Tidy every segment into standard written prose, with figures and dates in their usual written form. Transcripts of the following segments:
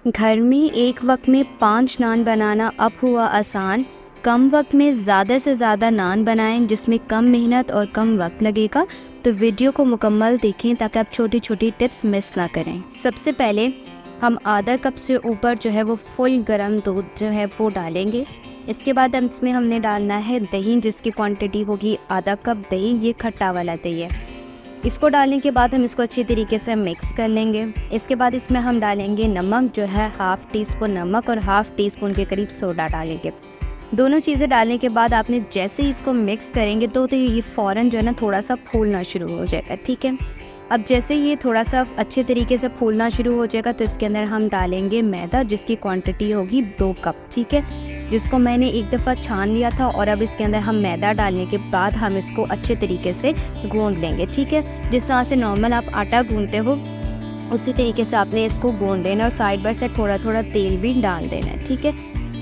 घर में एक वक्त में 5 नान बनाना अब हुआ आसान। कम वक्त में ज़्यादा से ज़्यादा नान बनाएं जिसमें कम मेहनत और कम वक्त लगेगा। तो वीडियो को मुकम्मल देखें ताकि आप छोटी छोटी टिप्स मिस ना करें। सबसे पहले हम आधा कप से ऊपर जो है वो फुल गर्म दूध जो है वो डालेंगे। इसके बाद इसमें हमने डालना है दही, जिसकी क्वांटिटी होगी आधा कप दही। ये खट्टा वाला दही है। इसको डालने के बाद हम इसको अच्छी तरीके से मिक्स कर लेंगे। इसके बाद इसमें हम डालेंगे नमक, जो है हाफ़ टी स्पून नमक और हाफ़ टी स्पून के करीब सोडा डालेंगे। दोनों चीज़ें डालने के बाद आपने जैसे ही इसको मिक्स करेंगे तो ये फ़ौरन जो है ना थोड़ा सा फूलना शुरू हो जाएगा। ठीक है, अब जैसे ये थोड़ा सा अच्छे तरीके से फूलना शुरू हो जाएगा तो इसके अंदर हम डालेंगे मैदा, जिसकी क्वांटिटी होगी 2 कप। ठीक है, जिसको मैंने एक दफ़ा छान लिया था। और अब इसके अंदर हम मैदा डालने के बाद हम इसको अच्छे तरीके से गूंद लेंगे। ठीक है, जिस तरह से नॉर्मल आप आटा गूंदते हो उसी तरीके से आपने इसको गूंद देना और साइड बाय साइड थोड़ा थोड़ा तेल भी डाल देना है। ठीक है,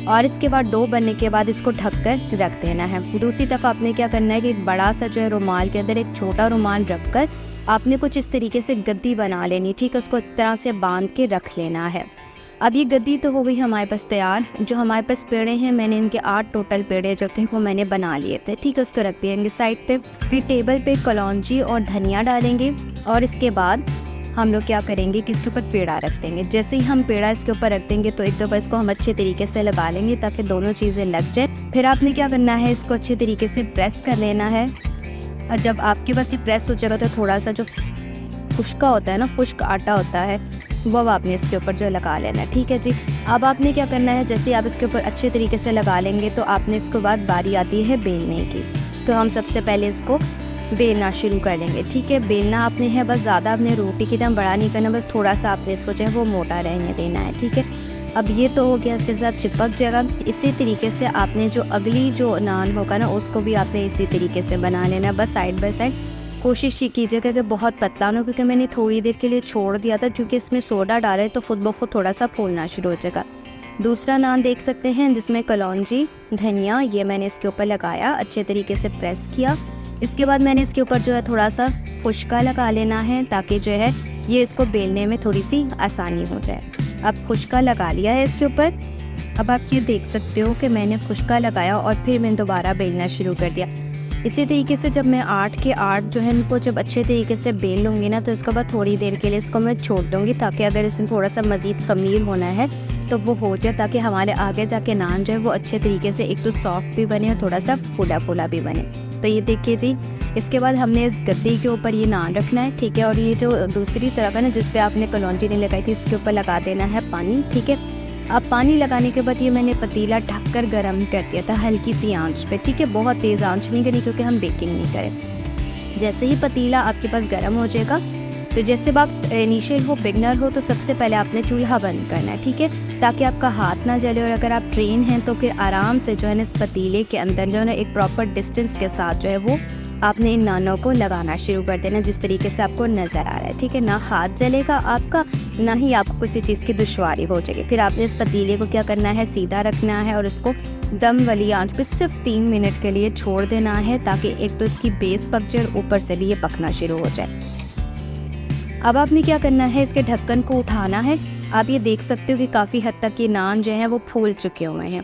और इसके बाद डो बनने के बाद इसको ढककर रख देना है। दूसरी तरफ आपने क्या करना है कि एक बड़ा सा जो है रुमाल के अंदर एक छोटा रुमाल रखकर आपने कुछ इस तरीके से गद्दी बना लेनी। ठीक है, उसको इस तरह से बांध के रख लेना है। अब ये गद्दी तो हो गई हमारे पास तैयार। जो हमारे पास पेड़े हैं, मैंने इनके 8 टोटल पेड़े जो थे वो मैंने बना लिए थे। ठीक है, उसको रख देंगे साइड पे। फिर टेबल पे कलौंजी और धनिया डालेंगे और इसके बाद हम लोग क्या करेंगे कि इसके ऊपर पेड़ा रख देंगे। जैसे ही हम पेड़ा इसके ऊपर रख देंगे तो एक दफ़ा इसको हम अच्छे तरीके से लगा लेंगे ताकि दोनों चीज़ें लग जाए। फिर आपने क्या करना है, इसको अच्छे तरीके से प्रेस कर लेना है। और जब आपके पास ये प्रेस हो जाएगा तो थोड़ा सा जो खुश्का होता है ना, खुश्क आटा होता है, वो आपने इसके ऊपर जो लगा लेना है। ठीक है जी, अब आपने क्या करना है, जैसे आप इसके ऊपर अच्छे तरीके से लगा लेंगे तो आपने इसके बाद बारी आती है बेलने की। तो हम सबसे पहले इसको बेलना शुरू कर लेंगे। ठीक है, बेलना आपने है बस ज़्यादा आपने रोटी की तरह बड़ा नहीं करना, बस थोड़ा सा आपने इसको जो है वो मोटा रहने देना है। ठीक है, अब ये तो हो गया, इसके साथ चिपक जाएगा। इसी तरीके से आपने जो अगली जो नान होगा ना उसको भी आपने इसी तरीके से बना लेना। बस साइड बाय साइड कोशिश ये कीजिएगा कि बहुत पतला ना हो, क्योंकि मैंने थोड़ी देर के लिए छोड़ दिया था क्योंकि इसमें सोडा डाला है तो खुद ब खुद थोड़ा सा फूलना शुरू हो जाएगा। दूसरा नान देख सकते हैं जिसमें कलौंजी धनिया ये मैंने इसके ऊपर लगाया, अच्छे तरीके से प्रेस किया। इसके बाद मैंने इसके ऊपर जो है थोड़ा सा खुश्का लगा लेना है ताकि जो है ये इसको बेलने में थोड़ी सी आसानी हो जाए। अब खुश्का लगा लिया है इसके ऊपर। अब आप ये देख सकते हो कि मैंने खुश्का लगाया और फिर मैंने दोबारा बेलना शुरू कर दिया। इसी तरीके से जब मैं 8 के 8 जो है इनको जब अच्छे तरीके से बेल लूँगी ना तो इसके बाद थोड़ी देर के लिए इसको मैं छोड़ दूँगी ताकि अगर इसमें थोड़ा सा मज़ीद ख़मीर होना है तो वो हो जाए, ताकि हमारे आगे जाके नान जो है वो अच्छे तरीके से एक तो सॉफ्ट भी बने और थोड़ा सा फूला फूला भी बने। तो ये देखिए जी, इसके बाद हमने इस गद्दी के ऊपर ये नान रखना है। ठीक है, और ये जो दूसरी तरफ है ना जिस पे आपने कलौंजी नहीं लगाई थी इसके ऊपर लगा देना है पानी। ठीक है, अब पानी लगाने के बाद ये मैंने पतीला ढककर गर्म कर दिया था हल्की सी आंच पे। ठीक है, बहुत तेज़ आंच नहीं करनी क्योंकि हम बेकिंग नहीं करें। जैसे ही पतीला आपके पास गर्म हो जाएगा तो जैसे आप इनिशियल हो, बिगनर हो, तो सबसे पहले आपने चूल्हा बंद करना है। ठीक है, ताकि आपका हाथ ना जले। और अगर आप ट्रेन हैं तो फिर आराम से जो है ना इस पतीले के अंदर जो है ना एक प्रॉपर डिस्टेंस के साथ जो है वो आपने इन नानों को लगाना शुरू कर देना जिस तरीके से आपको नज़र आ रहा है। ठीक है, ना हाथ जलेगा आपका, ना ही आपको किसी चीज़ की दुश्वारी हो जाएगी। फिर आपने इस पतीले को क्या करना है, सीधा रखना है और इसको दम वाली आंच पे सिर्फ 3 मिनट के लिए छोड़ देना है ताकि एक तो इसकी बेस पक जाए, ऊपर से भी ये पकना शुरू हो जाए। अब आपने क्या करना है, इसके ढक्कन को उठाना है। आप ये देख सकते हो कि काफ़ी हद तक ये नान जो है वो फूल चुके हुए हैं।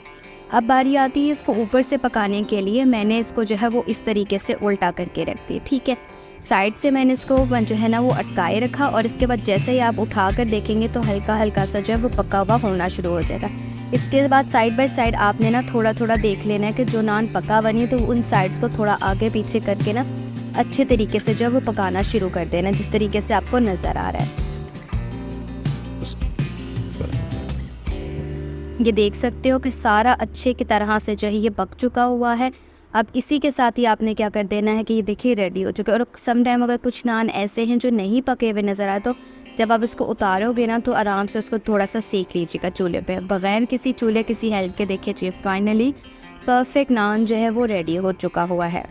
अब बारी आती है इसको ऊपर से पकाने के लिए। मैंने इसको जो है वो इस तरीके से उल्टा करके रख दी। ठीक है, साइड से मैंने इसको जो है ना वो अटकाए रखा और इसके बाद जैसे ही आप उठा कर देखेंगे तो हल्का हल्का सा जो है वो पका हुआ होना शुरू हो जाएगा। इसके बाद साइड बाय साइड आपने ना थोड़ा थोड़ा देख लेना है कि जो नान पका बनी तो उन साइड्स को थोड़ा आगे पीछे करके ना अच्छे तरीके से जो है वो पकाना शुरू कर देना जिस तरीके से आपको नज़र आ रहा है। ये देख सकते हो कि सारा अच्छे की तरह से जो है ये पक चुका हुआ है। अब इसी के साथ ही आपने क्या कर देना है कि ये देखिए रेडी हो चुका है। और सम टाइम अगर कुछ नान ऐसे हैं जो नहीं पके हुए नज़र आए तो जब आप इसको उतारोगे ना तो आराम से उसको थोड़ा सा सेक लीजिएगा चूल्हे पे, बग़ैर किसी चूल्हे किसी हेल्प के। देखिए फाइनली परफेक्ट नान जो है वो रेडी हो चुका हुआ है।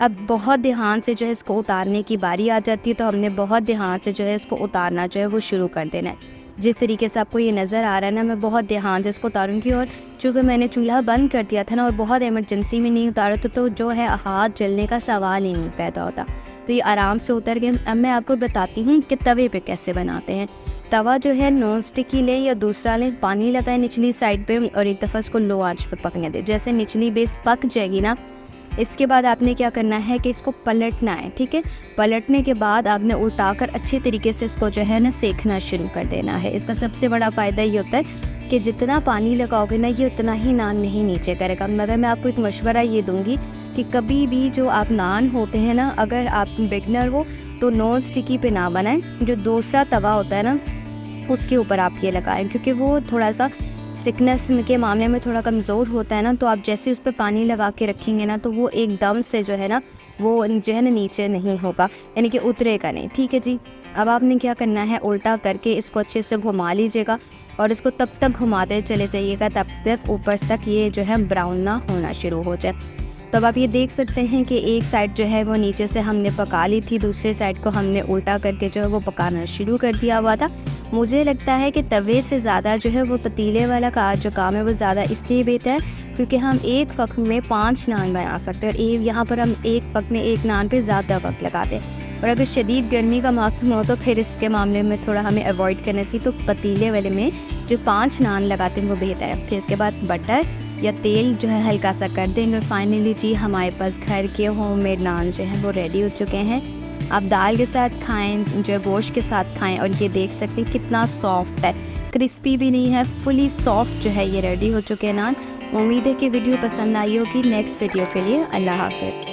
अब बहुत ध्यान से जो है इसको उतारने की बारी आ जाती है तो हमने बहुत ध्यान से जो है इसको उतारना जो है वो शुरू कर देना है। जिस तरीके से आपको ये नज़र आ रहा है ना, मैं बहुत ध्यान से इसको उतारूँगी। और चूँकि मैंने चूल्हा बंद कर दिया था ना और बहुत इमरजेंसी में नहीं उतारा तो जो है हाथ जलने का सवाल ही नहीं पैदा होता। तो तो ये आराम से उतर गए। अब मैं आपको बताती हूँ कि तवे पे कैसे बनाते हैं। तवा जो है नॉन स्टिक ही लें या दूसरा लें, पानी लगाएं निचली साइड पे और एक दफ़ा इसको लो आंच पे पकने दें। जैसे निचली बेस पक जाएगी ना, इसके बाद आपने क्या करना है कि इसको पलटना है, ठीक है। पलटने के बाद आपने उल्टाकर अच्छे तरीके से इसको जो है ना सेकना शुरू कर देना है। इसका सबसे बड़ा फ़ायदा ये होता है कि जितना पानी लगाओगे ना, ये उतना ही नान नहीं नीचे करेगा। मगर मैं आपको एक मशवरा ये दूंगी कि कभी भी जो आप नान होते हैं ना, अगर आप बिगनर हो तो नॉन स्टिकी पे ना बनाएं। जो दूसरा तवा होता है ना, उसके ऊपर आप ये लगाएं, क्योंकि वो थोड़ा सा स्टिकनेस के मामले में थोड़ा कमज़ोर होता है ना। तो आप जैसे उस पर पानी लगा के रखेंगे ना, तो वो एकदम से जो है ना, वो जो है ना नीचे नहीं होगा, यानी कि उतरेगा नहीं, ठीक है जी। अब आपने क्या करना है, उल्टा करके इसको अच्छे से घुमा लीजिएगा और इसको तब तक घुमाते चले जाइएगा तब तक ऊपर तक ये जो है ब्राउन ना होना शुरू हो जाए। तब आप ये देख सकते हैं कि एक साइड जो है वो नीचे से हमने पका ली थी, दूसरे साइड को हमने उल्टा करके जो है वो पकाना शुरू कर दिया हुआ था। मुझे लगता है कि तवे से ज़्यादा जो है वो पतीले वाला का जो काम है वो ज़्यादा इसलिए बेहतर है क्योंकि हम एक वक्त में 5 नान बना सकते हैं, और यहाँ पर हम एक वक्त में एक नान पे ज़्यादा वक्त लगाते हैं। और अगर शदीद गर्मी का मौसम हो तो फिर इसके मामले में थोड़ा हमें अवॉइड करना चाहिए। तो पतीले वाले में जो 5 नान लगाते हैं वो बेहतर है। फिर इसके बाद बटर या तेल जो है हल्का सा कर देंगे। और फाइनली जी हमारे पास घर के होममेड नान जो हैं वो रेडी हो चुके हैं। आप दाल के साथ खाएं, जो गोश्त के साथ खाएं, और ये देख सकते हैं कितना सॉफ्ट है, क्रिस्पी भी नहीं है, फुली सॉफ्ट जो है ये रेडी हो चुके हैं नान। उम्मीद है कि वीडियो पसंद आई होगी। नेक्स्ट वीडियो के लिए अल्लाह हाफ़िज़।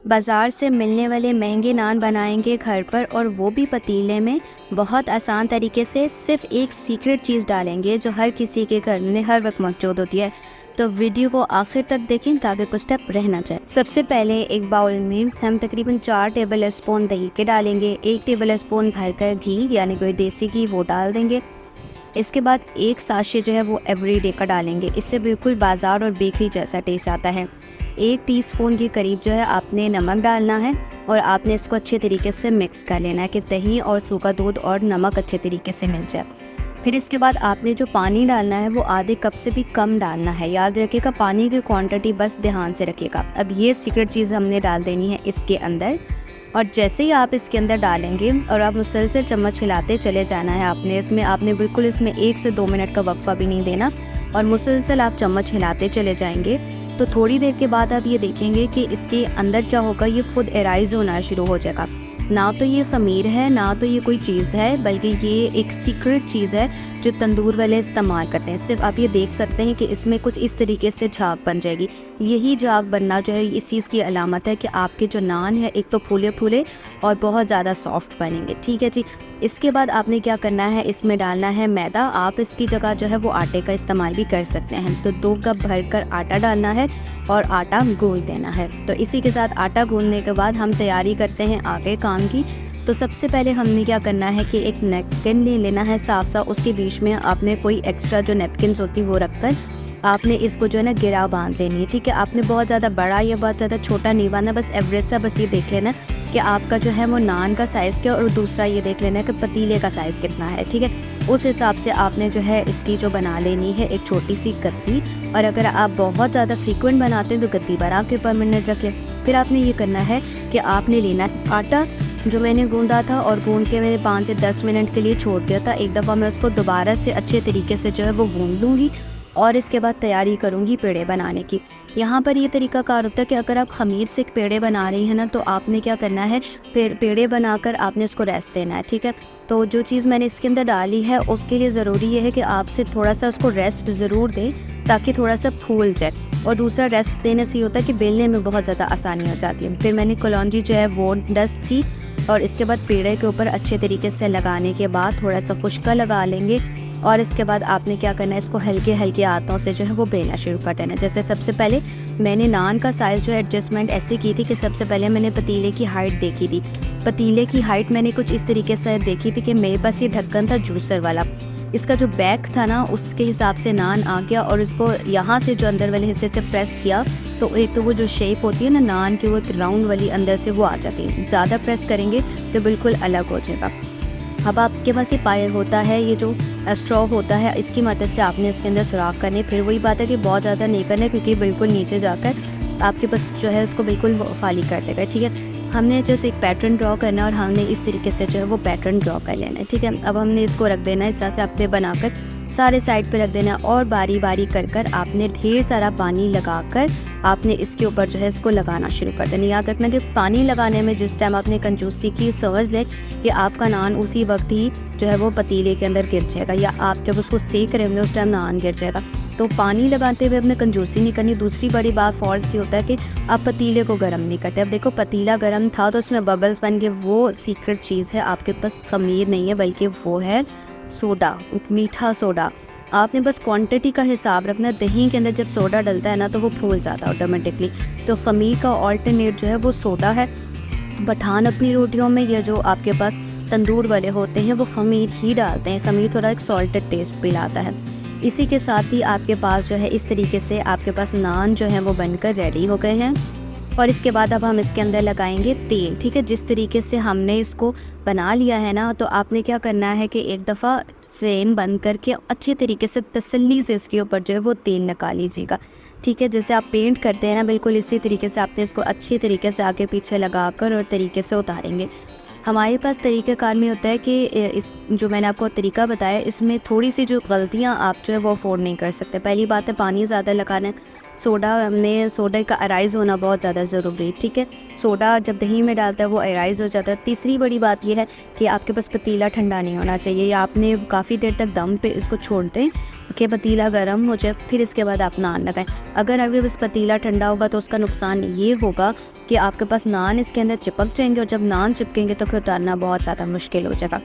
बाज़ार से मिलने वाले महंगे नान बनाएंगे घर पर, और वो भी पतीले में, बहुत आसान तरीके से। सिर्फ एक सीक्रेट चीज़ डालेंगे जो हर किसी के घर में हर वक्त मौजूद होती है। तो वीडियो को आखिर तक देखें ताकि कुछ स्टेप रह ना जाए। सबसे पहले एक बाउल में हम तकरीबन 4 टेबल स्पून दही के डालेंगे। 1 टेबल स्पून भरकर घी यानी कोई देसी घी वो डाल देंगे। इसके बाद 1 साशे जो है वो एवरीडे का डालेंगे। इससे बिल्कुल बाज़ार और बेकरी जैसा टेस्ट आता है। 1 टीस्पून के करीब जो है आपने नमक डालना है, और आपने इसको अच्छे तरीके से मिक्स कर लेना है कि दही और सूखा दूध और नमक अच्छे तरीके से मिल जाए। फिर इसके बाद आपने जो पानी डालना है वो आधे कप से भी कम डालना है। याद रखिएगा पानी की क्वांटिटी बस ध्यान से रखिएगा। अब ये सीक्रेट चीज़ हमने डाल देनी है इसके अंदर, और जैसे ही आप इसके अंदर डालेंगे और आप मुसलसल चम्मच हिलाते चले जाना है। आपने बिल्कुल इसमें 1 से 2 मिनट का वक्फा भी नहीं देना, और मुसलसल आप चम्मच हिलाते चले जाएंगे। तो थोड़ी देर के बाद आप ये देखेंगे कि इसके अंदर क्या होगा, ये खुद एराइज़ होना शुरू हो जाएगा। ना तो ये ख़मीर है, ना तो ये कोई चीज़ है, बल्कि ये एक सीक्रेट चीज़ है जो तंदूर वाले इस्तेमाल करते हैं। सिर्फ आप ये देख सकते हैं कि इसमें कुछ इस तरीके से झाग बन जाएगी। यही झाग बनना जो है इस चीज़ की अलामत है कि आपके जो नान है एक तो फूले फूले और बहुत ज़्यादा सॉफ्ट बनेंगे, ठीक है जी। इसके बाद आपने क्या करना है, इसमें डालना है मैदा। आप इसकी जगह जो है वो आटे का इस्तेमाल भी कर सकते हैं। तो 2 कप भरकर आटा डालना है और आटा गूंद देना है। तो इसी के साथ आटा गूंदने के बाद हम तैयारी करते हैं आगे काम की। तो सबसे पहले हमने क्या करना है कि एक नैपकिन ले लेना है साफ सा। उसके बीच में आपने कोई एक्स्ट्रा जो नैपकिन होती है वो रखकर आपने इसको जो है ना गिरा बांध लेनी है, ठीक है। आपने बहुत ज़्यादा बड़ा या बहुत ज़्यादा छोटा नहीं बांधना, बस एवरेज सा बस ये देख लेना कि आपका जो है वो नान का साइज़ क्या, और दूसरा ये देख लेना है कि पतीले का साइज़ कितना है, ठीक है। उस हिसाब से आपने जो है इसकी जो बना लेनी है एक छोटी सी गद्दी। और अगर आप बहुत ज़्यादा फ्रीक्वेंट बनाते हैं तो गद्दी बना के परमानेंट रख लें। फिर आपने ये करना है कि आपने लेना आटा जो मैंने गूंदा था, और गूंद के मैंने 5 से 10 मिनट के लिए छोड़ दिया था। एक दफ़ा मैं उसको दोबारा से अच्छे तरीके से जो है वो गूंद लूँगी, और इसके बाद तैयारी करूँगी पेड़े बनाने की। यहाँ पर ये तरीका कार होता है कि अगर आप ख़मीर से पेड़े बना रही हैं ना, तो आपने क्या करना है, पेड़े बनाकर आपने उसको रेस्ट देना है, ठीक है। तो जो चीज़ मैंने इसके अंदर डाली है उसके लिए ज़रूरी ये है कि आपसे थोड़ा सा उसको रेस्ट ज़रूर दें ताकि थोड़ा सा फूल जाए। और दूसरा रेस्ट देने से ये होता है कि बेलने में बहुत ज़्यादा आसानी हो जाती है। फिर मैंने कलौंजी जो है वो डस्ट की, और इसके बाद पेड़े के ऊपर अच्छे तरीके से लगाने के बाद थोड़ा सा खुश्का लगा लेंगे। और इसके बाद आपने क्या करना है, इसको हल्के हल्के हाथों से जो है वो बेलना शुरू कर देना। जैसे सबसे पहले मैंने नान का साइज़ जो एडजस्टमेंट ऐसे की थी कि सबसे पहले मैंने पतीले की हाइट देखी थी। पतीले की हाइट मैंने कुछ इस तरीके से देखी थी कि मेरे पास ये ढक्कन था जूसर वाला, इसका जो बैक था ना उसके हिसाब से नान आ गया, और इसको यहाँ से जो अंदर वाले हिस्से से प्रेस किया तो एक तो वो जो शेप होती है ना नान की, वो एक राउंड वाली अंदर से वो आ जाती है। ज़्यादा प्रेस करेंगे तो बिल्कुल अलग हो जाएगा। अब आपके पास ये पायल होता है, ये जो स्ट्रॉ होता है, इसकी मदद से आपने इसके अंदर सुराख करने। फिर वही बात है कि बहुत ज़्यादा नहीं करना, क्योंकि बिल्कुल नीचे जाकर आपके पास जो है उसको बिल्कुल खाली कर देगा। ठीक है, हमने जस्ट एक पैटर्न ड्रॉ करना है और हमने इस तरीके से जो है वो पैटर्न ड्रॉ कर लेना है। ठीक है, अब हमने इसको रख देना है इस तरह से आपने बनाकर सारे साइड पे रख देना है, और बारी बारी कर कर आपने ढेर सारा पानी लगाकर आपने इसके ऊपर जो है इसको लगाना शुरू कर देना। याद रखना कि पानी लगाने में जिस टाइम आपने कंजूसी की, समझ लें कि आपका नान उसी वक्त ही जो है वो पतीले के अंदर गिर जाएगा, या आप जब उसको सेक रहे होंगे उस टाइम नान गिर जाएगा। तो पानी लगाते हुए अपने कंजूसी नहीं करनी। दूसरी बड़ी बात फॉल्ट सी होता है कि आप पतीले को गर्म नहीं करते। अब देखो पतीला गर्म था तो उसमें बबल्स बन के, वो सीक्रेट चीज़ है, आपके पास खमीर नहीं है बल्कि वो है सोडा, मीठा सोडा। आपने बस क्वांटिटी का हिसाब रखना है। दही के अंदर जब सोडा डलता है ना तो वो फूल जाता है ऑटोमेटिकली। तो खमीर का ऑल्टरनेट जो है वो सोडा है। पठान अपनी रोटियों में, ये जो आपके पास तंदूर वाले होते हैं वो खमीर ही डालते हैं। खमीर थोड़ा एक सॉल्टेड टेस्ट भी लाता है। इसी के साथ ही आपके पास जो है इस तरीके से आपके पास नान जो है वो बनकर रेडी हो गए हैं। और इसके बाद अब हम इसके अंदर लगाएंगे तेल। ठीक है, जिस तरीके से हमने इसको बना लिया है ना, तो आपने क्या करना है कि एक दफ़ा फ्लेम बंद करके अच्छे तरीके से तसल्ली से इसके ऊपर जो है वो तेल निकाल लीजिएगा। ठीक है, जैसे आप पेंट करते हैं ना, बिल्कुल इसी तरीके से आपने इसको अच्छी तरीके से आगे पीछे लगाकर और तरीके से उतारेंगे। हमारे पास तरीक़ाकार में होता है कि इस जो मैंने आपको तरीका बताया, इसमें थोड़ी सी जो गलतियां आप जो है वो अफोर्ड नहीं कर सकते। पहली बात है पानी ज़्यादा लगाना है। सोडा का अराइज़ होना बहुत ज़्यादा ज़रूरी है। ठीक है, सोडा जब दही में डालता है वो अराइज़ हो जाता है। तीसरी बड़ी बात यह है कि आपके पास पतीला ठंडा नहीं होना चाहिए, या आपने काफ़ी देर तक दम पे इसको छोड़ दें कि पतीला गर्म हो जाए, फिर इसके बाद आप नान लगाएं। अगर अभी बस पतीला ठंडा होगा तो उसका नुकसान ये होगा कि आपके पास नान इसके अंदर चिपक जाएंगे, और जब नान चिपकेंगे तो फिर उतारना बहुत ज़्यादा मुश्किल हो जाएगा।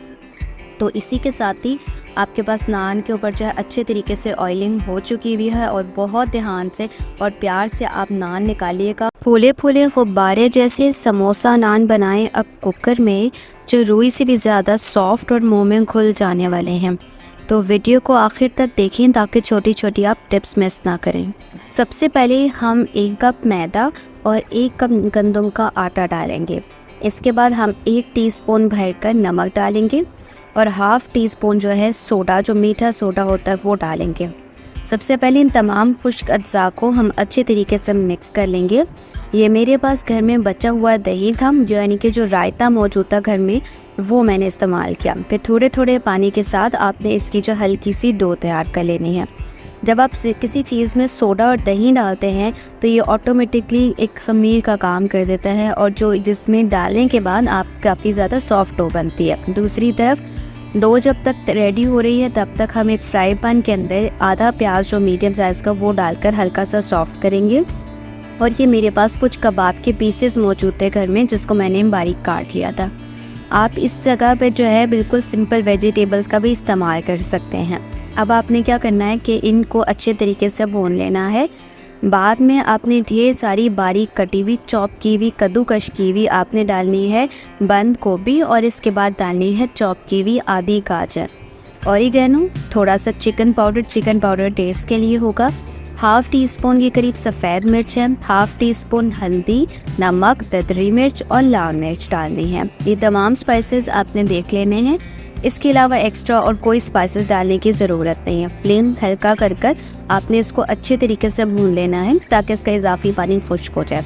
तो इसी के साथ ही आपके पास नान के ऊपर जो है अच्छे तरीके से ऑयलिंग हो चुकी हुई है, और बहुत ध्यान से और प्यार से आप नान निकालिएगा। फूले फूले गुब्बारे जैसे समोसा नान बनाएं अब कुकर में, जो रुई से भी ज़्यादा सॉफ्ट और मुंह में घुल जाने वाले हैं। तो वीडियो को आखिर तक देखें ताकि छोटी छोटी आप टिप्स मिस ना करें। सबसे पहले हम 1 कप मैदा और 1 कप गंदम का आटा डालेंगे। इसके बाद हम 1 टीस्पून भरकर नमक डालेंगे, और हाफ़ टी स्पून जो है सोडा, जो मीठा सोडा होता है वो डालेंगे। सबसे पहले इन तमाम खुश्क अज्जा को हम अच्छे तरीके से मिक्स कर लेंगे। ये मेरे पास घर में बचा हुआ दही था, यानी कि जो रायता मौजूद था घर में, वो मैंने इस्तेमाल किया। फिर थोड़े थोड़े पानी के साथ आपने इसकी जो हल्की सी डो तैयार कर लेनी है। जब आप किसी चीज़ में सोडा और दही डालते हैं तो ये ऑटोमेटिकली एक खमीर का काम कर देता है, और जो जिसमें डालने के बाद आप काफ़ी ज़्यादा सॉफ्ट डो बनती है। दूसरी तरफ डो जब तक रेडी हो रही है तब तक हम एक फ्राई पैन के अंदर आधा प्याज जो मीडियम साइज़ का वो डालकर हल्का सा सॉफ्ट करेंगे। और ये मेरे पास कुछ कबाब के पीसेस मौजूद थे घर में, जिसको मैंने बारीक काट लिया था। आप इस जगह पे जो है बिल्कुल सिंपल वेजिटेबल्स का भी इस्तेमाल कर सकते हैं। अब आपने क्या करना है कि इनको अच्छे तरीके से भून लेना है। बाद में आपने ढेर सारी बारीक कटी हुई, चॉप की हुई, कद्दूकश की हुई आपने डालनी है बंद गोभी, और इसके बाद डालनी है चॉप की हुई आधी गाजर, ऑरिगेनो, थोड़ा सा चिकन पाउडर टेस्ट के लिए होगा, हाफ़ टी स्पून के करीब सफ़ेद मिर्च है, हाफ़ टी स्पून हल्दी, नमक, ददरी मिर्च और लाल मिर्च डालनी है। ये तमाम स्पाइसेस आपने देख लेने हैं। इसके अलावा एक्स्ट्रा और कोई स्पाइसेस डालने की ज़रूरत नहीं है। फ्लेम हल्का कर कर आपने इसको अच्छे तरीके से भून लेना है ताकि इसका इजाफी पानी खुश्क हो जाए।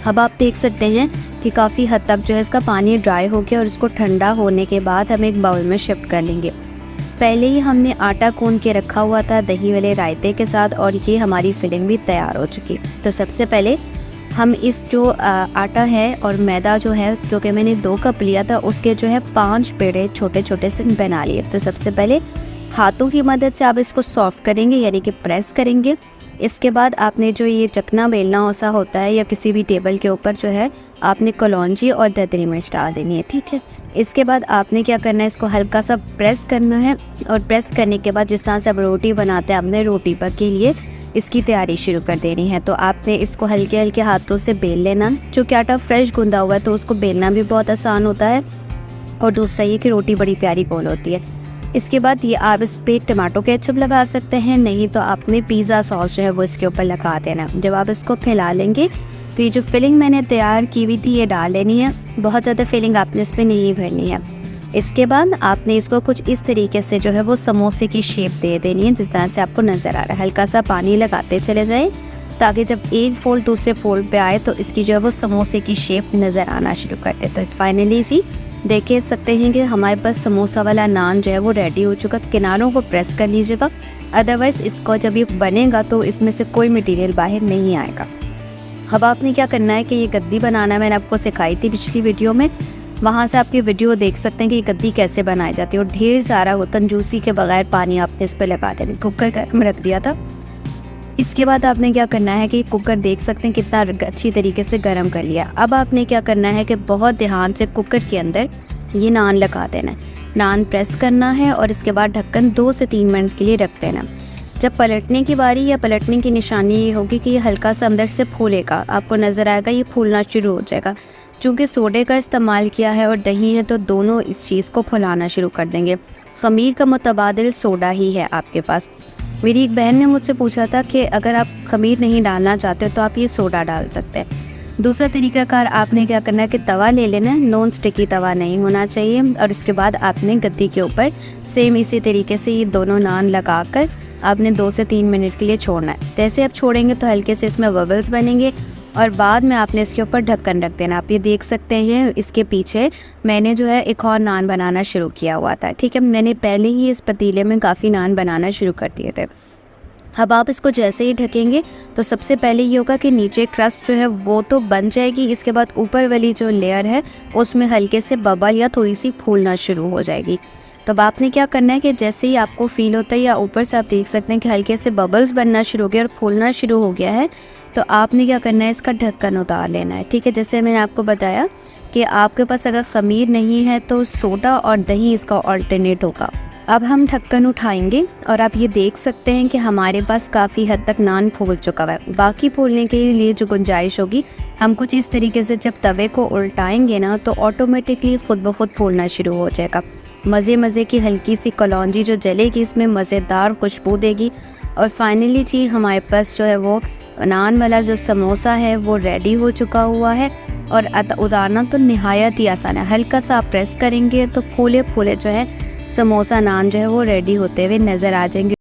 अब आप देख सकते हैं कि काफ़ी हद तक जो है इसका पानी ड्राई हो गया, और इसको ठंडा होने के बाद हम एक बाउल में शिफ्ट कर लेंगे। पहले ही हमने आटा गूंद के रखा हुआ था दही वाले रायते के साथ, और ये हमारी फिलिंग भी तैयार हो चुकी। तो सबसे पहले हम इस जो आटा है और मैदा जो है, जो कि मैंने 2 कप लिया था, उसके जो है 5 पेड़े छोटे छोटे से बना लिए। तो सबसे पहले हाथों की मदद से आप इसको सॉफ्ट करेंगे, यानी कि प्रेस करेंगे। इसके बाद आपने जो ये चकना बेलना सा होता है, या किसी भी टेबल के ऊपर जो है आपने कलौंजी और ददरी मिर्च डाल देनी है। ठीक है, इसके बाद आपने क्या करना है, इसको हल्का सा प्रेस करना है, और प्रेस करने के बाद जिस तरह से आप रोटी बनाते हैं अपने रोटी पर के लिए इसकी तैयारी शुरू कर देनी है। तो आपने इसको हल्के हल्के हाथों से बेल लेना। जो कि आटा फ्रेश गूंदा हुआ है तो उसको बेलना भी बहुत आसान होता है, और दूसरा ये कि रोटी बड़ी प्यारी गोल होती है। इसके बाद ये आप इस पे टमाटो केचप लगा सकते हैं, नहीं तो आपने पिज़्ज़ा सॉस जो है वो इसके ऊपर लगा देना। जब आप इसको फैला लेंगे तो ये जो फिलिंग मैंने तैयार की हुई थी ये डाल लेनी है। बहुत ज़्यादा फिलिंग आपने इस पर नहीं भरनी है। इसके बाद आपने इसको कुछ इस तरीके से जो है वो समोसे की शेप दे देनी है, जिस तरह से आपको नज़र आ रहा है। हल्का सा पानी लगाते चले जाएं ताकि जब एक फोल्ड दूसरे फोल्ड पे आए तो इसकी जो है वो समोसे की शेप नज़र आना शुरू कर दे। तो फाइनली जी देख सकते हैं कि हमारे पास समोसा वाला नान जो है वो रेडी हो चुका। किनारों को प्रेस कर लीजिएगा, अदरवाइज़ इसको जब ये बनेगा तो इसमें से कोई मटेरियल बाहर नहीं आएगा। अब आपने क्या करना है कि ये गद्दी बनाना मैंने आपको सिखाई थी पिछली वीडियो में, वहाँ से आपकी वीडियो देख सकते हैं कि ये गद्दी कैसे बनाई जाती है। और ढेर सारा कंजूसी के बगैर पानी आपने इस पर लगा देना। कुकर गर्म रख दिया था। इसके बाद आपने क्या करना है कि कुकर देख सकते हैं कितना अच्छी तरीके से गर्म कर लिया। अब आपने क्या करना है कि बहुत ध्यान से कुकर के अंदर ये नान लगा देना है, नान प्रेस करना है और इसके बाद ढक्कन 2 से 3 मिनट के लिए रख देना। जब पलटने की बारी या पलटने की निशानी ये होगी कि ये हल्का सा अंदर से फूलेगा, आपको नज़र आएगा ये फूलना शुरू हो जाएगा। चूँकि सोडे का इस्तेमाल किया है और दही है तो दोनों इस चीज़ को फुलाना शुरू कर देंगे। ख़मीर का मुतबादिल सोडा ही है आपके पास। मेरी एक बहन ने मुझसे पूछा था कि अगर आप ख़मीर नहीं डालना चाहते तो आप ये सोडा डाल सकते हैं। दूसरा तरीक़ाकार आपने क्या करना है कि तवा ले लेना है, नॉन स्टिकी तवा नहीं होना चाहिए। और इसके बाद आपने गद्दी के ऊपर सेम इसी तरीके से ये दोनों नान लगाकर आपने 2 से 3 मिनट के लिए छोड़ना है। जैसे आप छोड़ेंगे तो हल्के से इसमें बबल्स बनेंगे और बाद में आपने इसके ऊपर ढक्कन रख देना। आप ये देख सकते हैं इसके पीछे मैंने जो है एक और नान बनाना शुरू किया हुआ था। ठीक है, मैंने पहले ही इस पतीले में काफ़ी नान बनाना शुरू कर दिए थे। अब आप इसको जैसे ही ढकेंगे तो सबसे पहले ये होगा कि नीचे क्रस्ट जो है वो तो बन जाएगी, इसके बाद ऊपर वाली जो लेयर है उसमें हल्के से बबल या थोड़ी सी फूलना शुरू हो जाएगी। तो अब आपने क्या करना है कि जैसे ही आपको फील होता है या ऊपर से आप देख सकते हैं कि हल्के से बबल्स बनना शुरू हो गया और फूलना शुरू हो गया है, तो आपने क्या करना है इसका ढक्कन उतार लेना है। ठीक है, जैसे मैंने आपको बताया कि आपके पास अगर ख़मीर नहीं है तो सोडा और दही इसका ऑल्टरनेट होगा। अब हम ढक्कन उठाएंगे और आप ये देख सकते हैं कि हमारे पास काफ़ी हद तक नान फूल चुका है। बाकी फूलने के लिए जो गुंजाइश होगी, हम कुछ इस तरीके से जब तवे को उल्टाएंगे ना तो ऑटोमेटिकली खुद ब खुद फूलना शुरू हो जाएगा। मज़े की हल्की सी कलौंजी जो जलेगी इसमें मज़ेदार खुशबू देगी। और फाइनली जी हमारे पास जो है वो नान वाला जो समोसा है वो रेडी हो चुका हुआ है। और उतारना तो नहायत ही आसान है, हल्का सा आप प्रेस करेंगे तो फूले फूले जो है समोसा नान जो है वो रेडी होते हुए नज़र आ जाएंगे।